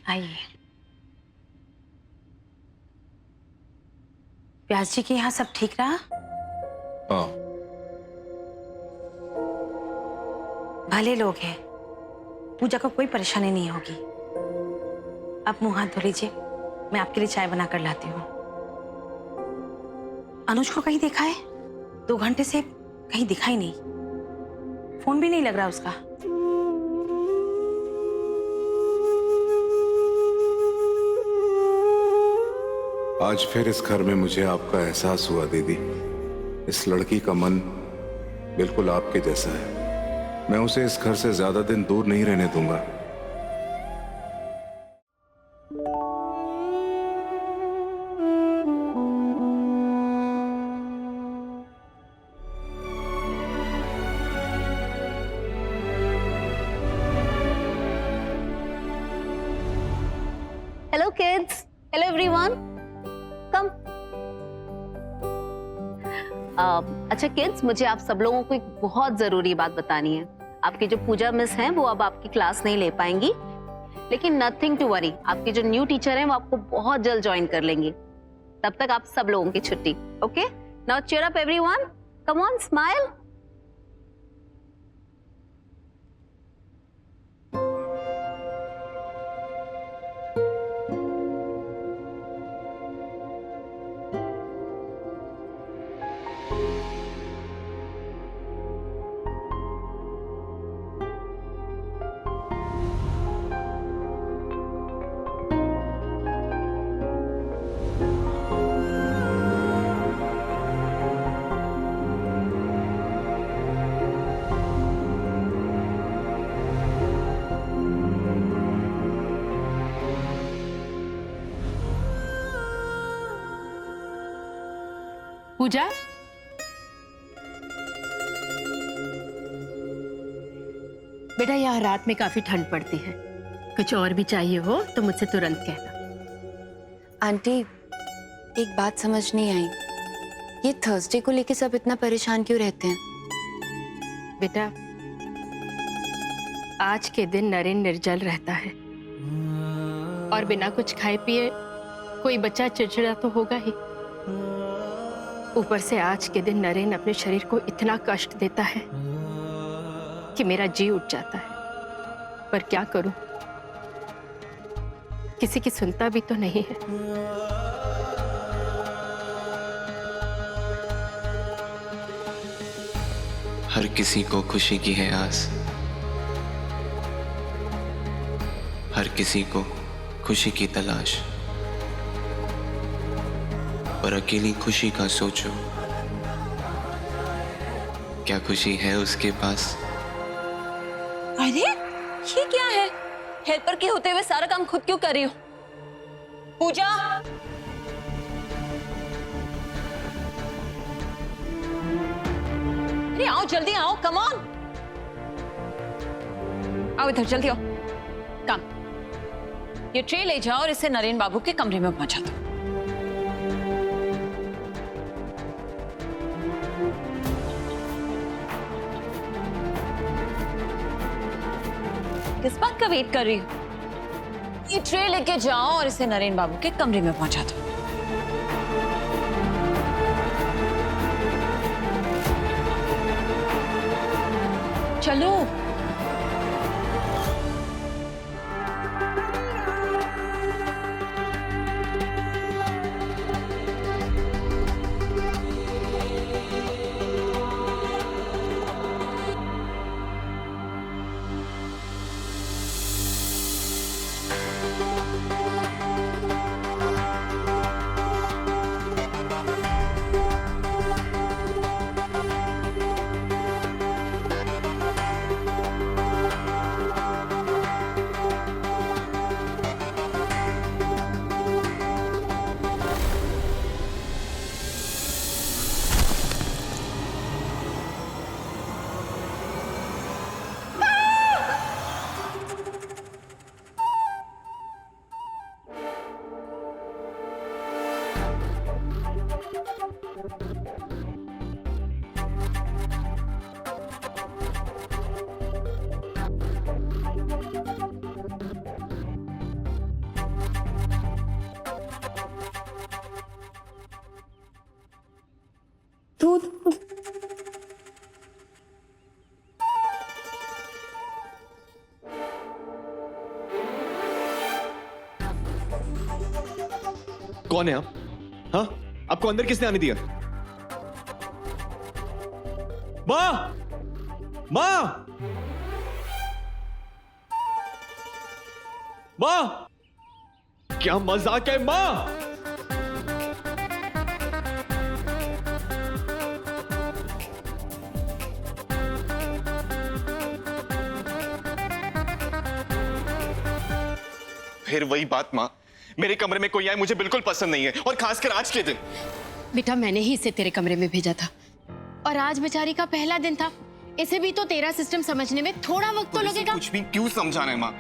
आइए। व्यास जी के यहाँ सब ठीक रहा? हाँ। भले लोग हैं, पूजा को कोई परेशानी नहीं होगी। आप मुंह हाथ धो लीजिए, मैं आपके लिए चाय बना कर लाती हूँ। अनुज को कहीं देखा है? 2 घंटे से कहीं दिखाई नहीं, फोन भी नहीं लग रहा उसका। आज फिर इस घर में मुझे आपका एहसास हुआ दीदी। इस लड़की का मन बिल्कुल आपके जैसा है। मैं उसे इस घर से ज्यादा दिन दूर नहीं रहने दूंगा। हेलो किड्स, हेलो एवरीवन, कम। अच्छा किड्स, मुझे आप सब लोगों को एक बहुत जरूरी बात बतानी है। आपकी जो पूजा मिस हैं वो अब आपकी क्लास नहीं ले पाएंगी, लेकिन नथिंग टू वरी, आपके जो न्यू टीचर हैं वो आपको बहुत जल्द ज्वाइन कर लेंगे। तब तक आप सब लोगों की छुट्टी। Okay, now cheer up everyone, come on, smile. Pooja, बेटा यहाँ रात में काफी ठंड पड़ती है, कुछ और भी चाहिए हो तो मुझसे तुरंत कहना। आंटी, एक बात समझ नहीं आई, ये थर्सडे को लेके सब इतना परेशान क्यों रहते हैं? बेटा, आज के दिन नरेन निर्जल रहता है और बिना कुछ खाए पिए कोई बच्चा चिड़चिड़ा तो होगा ही। ऊपर से आज के दिन नरेन अपने शरीर को इतना कष्ट देता है कि मेरा जी उठ जाता है, पर क्या करूं, किसी की सुनता भी तो नहीं है। हर किसी को खुशी की है आस, हर किसी को खुशी की तलाश, पर अकेली खुशी का सोचो, क्या खुशी है उसके पास? अरे ये क्या है? हेल्पर के होते हुए सारा काम खुद क्यों कर रही हो? पूजा, अरे आओ, जल्दी आओ, कम ऑन, आओ इधर, जल्दी आओ। कम, ये ट्रे ले जाओ और इसे नरेन बाबू के कमरे में पहुंचा दो। किस बात का वेट कर रही हो? ये ट्रे लेके जाओ और इसे नरेन बाबू के कमरे में पहुंचा दो। चलो। कौन है आप? हाँ, आपको अंदर किसने आने दिया? माँ, माँ, माँ, क्या मजाक है माँ? फिर वही बात माँ, मेरे कमरे में कोई आए मुझे बिल्कुल पसंद नहीं है, और खासकर आज के दिन। बेटा मैंने ही इसे तेरे कमरे में भेजा था और आज बेचारी का पहला दिन था। इसे भी तो तेरा सिस्टम समझने में थोड़ा वक्त तो लगेगा। कुछ भी क्यों समझाना है माँ?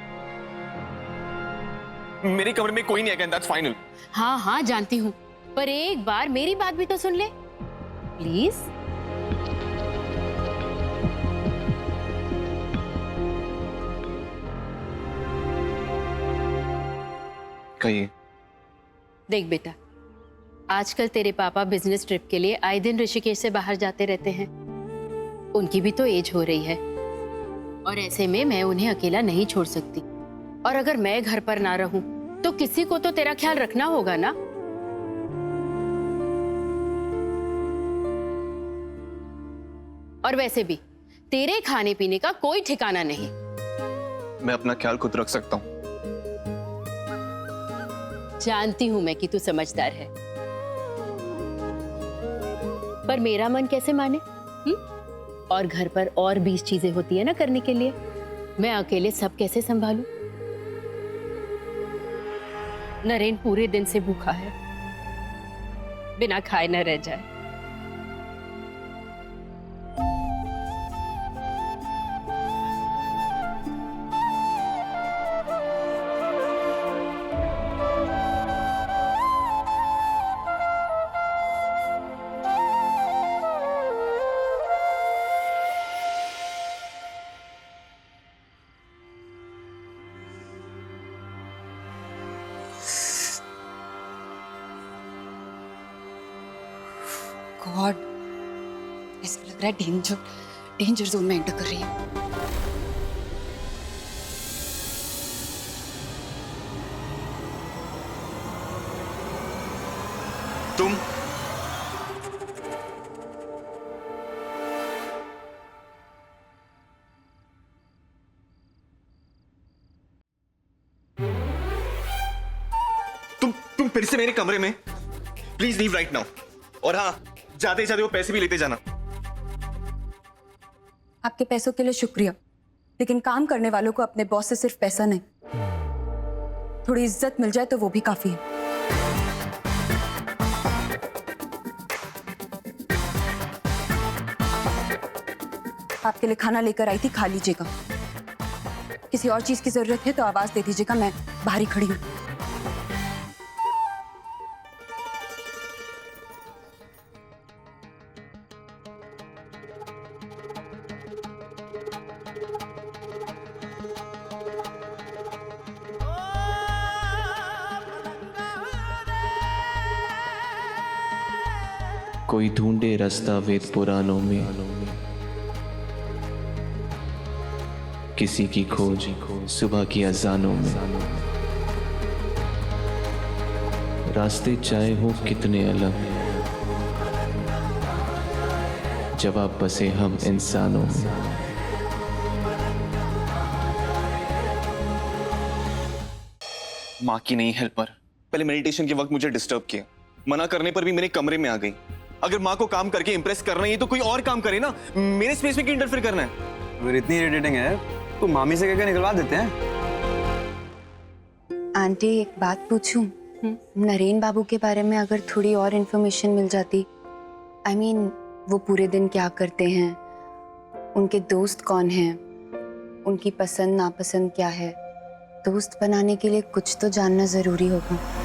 मेरे कमरे में कोई नहीं आएगा, दैट्स फाइनल। हाँ हाँ जानती हूँ, पर एक बार मेरी बात भी तो सुन ले प्लीज। कहिए। देख बेटा, आजकल तेरे पापा बिजनेस ट्रिप के लिए आए दिन ऋषिकेश से बाहर जाते रहते हैं। उनकी भी तो एज हो रही है और ऐसे में मैं उन्हें अकेला नहीं छोड़ सकती। और अगर मैं घर पर ना रहूं तो किसी को तो तेरा ख्याल रखना होगा ना। और वैसे भी तेरे खाने पीने का कोई ठिकाना नहीं। मैं अपना ख्याल खुद रख सकता हूँ। जानती हूं मैं कि तू समझदार है, पर मेरा मन कैसे माने? और घर पर और 20 चीजें होती है ना करने के लिए। मैं अकेले सब कैसे संभालूं? नरेन पूरे दिन से भूखा है, बिना खाए न रह जाए। गॉड, ऐसा लग रहा है डेंजर जोन में एंटर कर रही है। तुम तुम फिर से मेरे कमरे में? Please leave right now. और हाँ, जाते जाते वो पैसे भी लेते जाना। आपके पैसों के लिए शुक्रिया, लेकिन काम करने वालों को अपने बॉस से सिर्फ पैसा नहीं, थोड़ी इज्जत मिल जाए तो वो भी काफी है। आपके लिए खाना लेकर आई थी, खा लीजिएगा। किसी और चीज की जरूरत है तो आवाज दे दीजिएगा, मैं बाहर ही खड़ी हूँ। कोई ढूंढे रास्ता वेद पुराणों में, किसी की खोज सुबह की अजानों में। रास्ते चाहे हो कितने अलग, जवाब बसे हम इंसानों में। माँ की नहीं हेल्पर, पहले मेडिटेशन के वक्त मुझे डिस्टर्ब किया, मना करने पर भी मेरे कमरे में आ गई। अगर माँ को काम करके इंप्रेस करना ही है तो कोई और काम करे ना, मेरे स्पेस में क्यों इंटरफेयर करना है? अगर इतनी इरिटेटिंग है तो मामी से कहकर निकलवा देते हैं। आंटी एक बात पूछूं? नरेन बाबू के बारे में अगर थोड़ी और इन्फॉर्मेशन मिल जाती। I mean, वो पूरे दिन क्या करते हैं, उनके दोस्त कौन हैं, उनकी पसंद नापसंद क्या है। दोस्त बनाने के लिए कुछ तो जानना जरूरी होगा।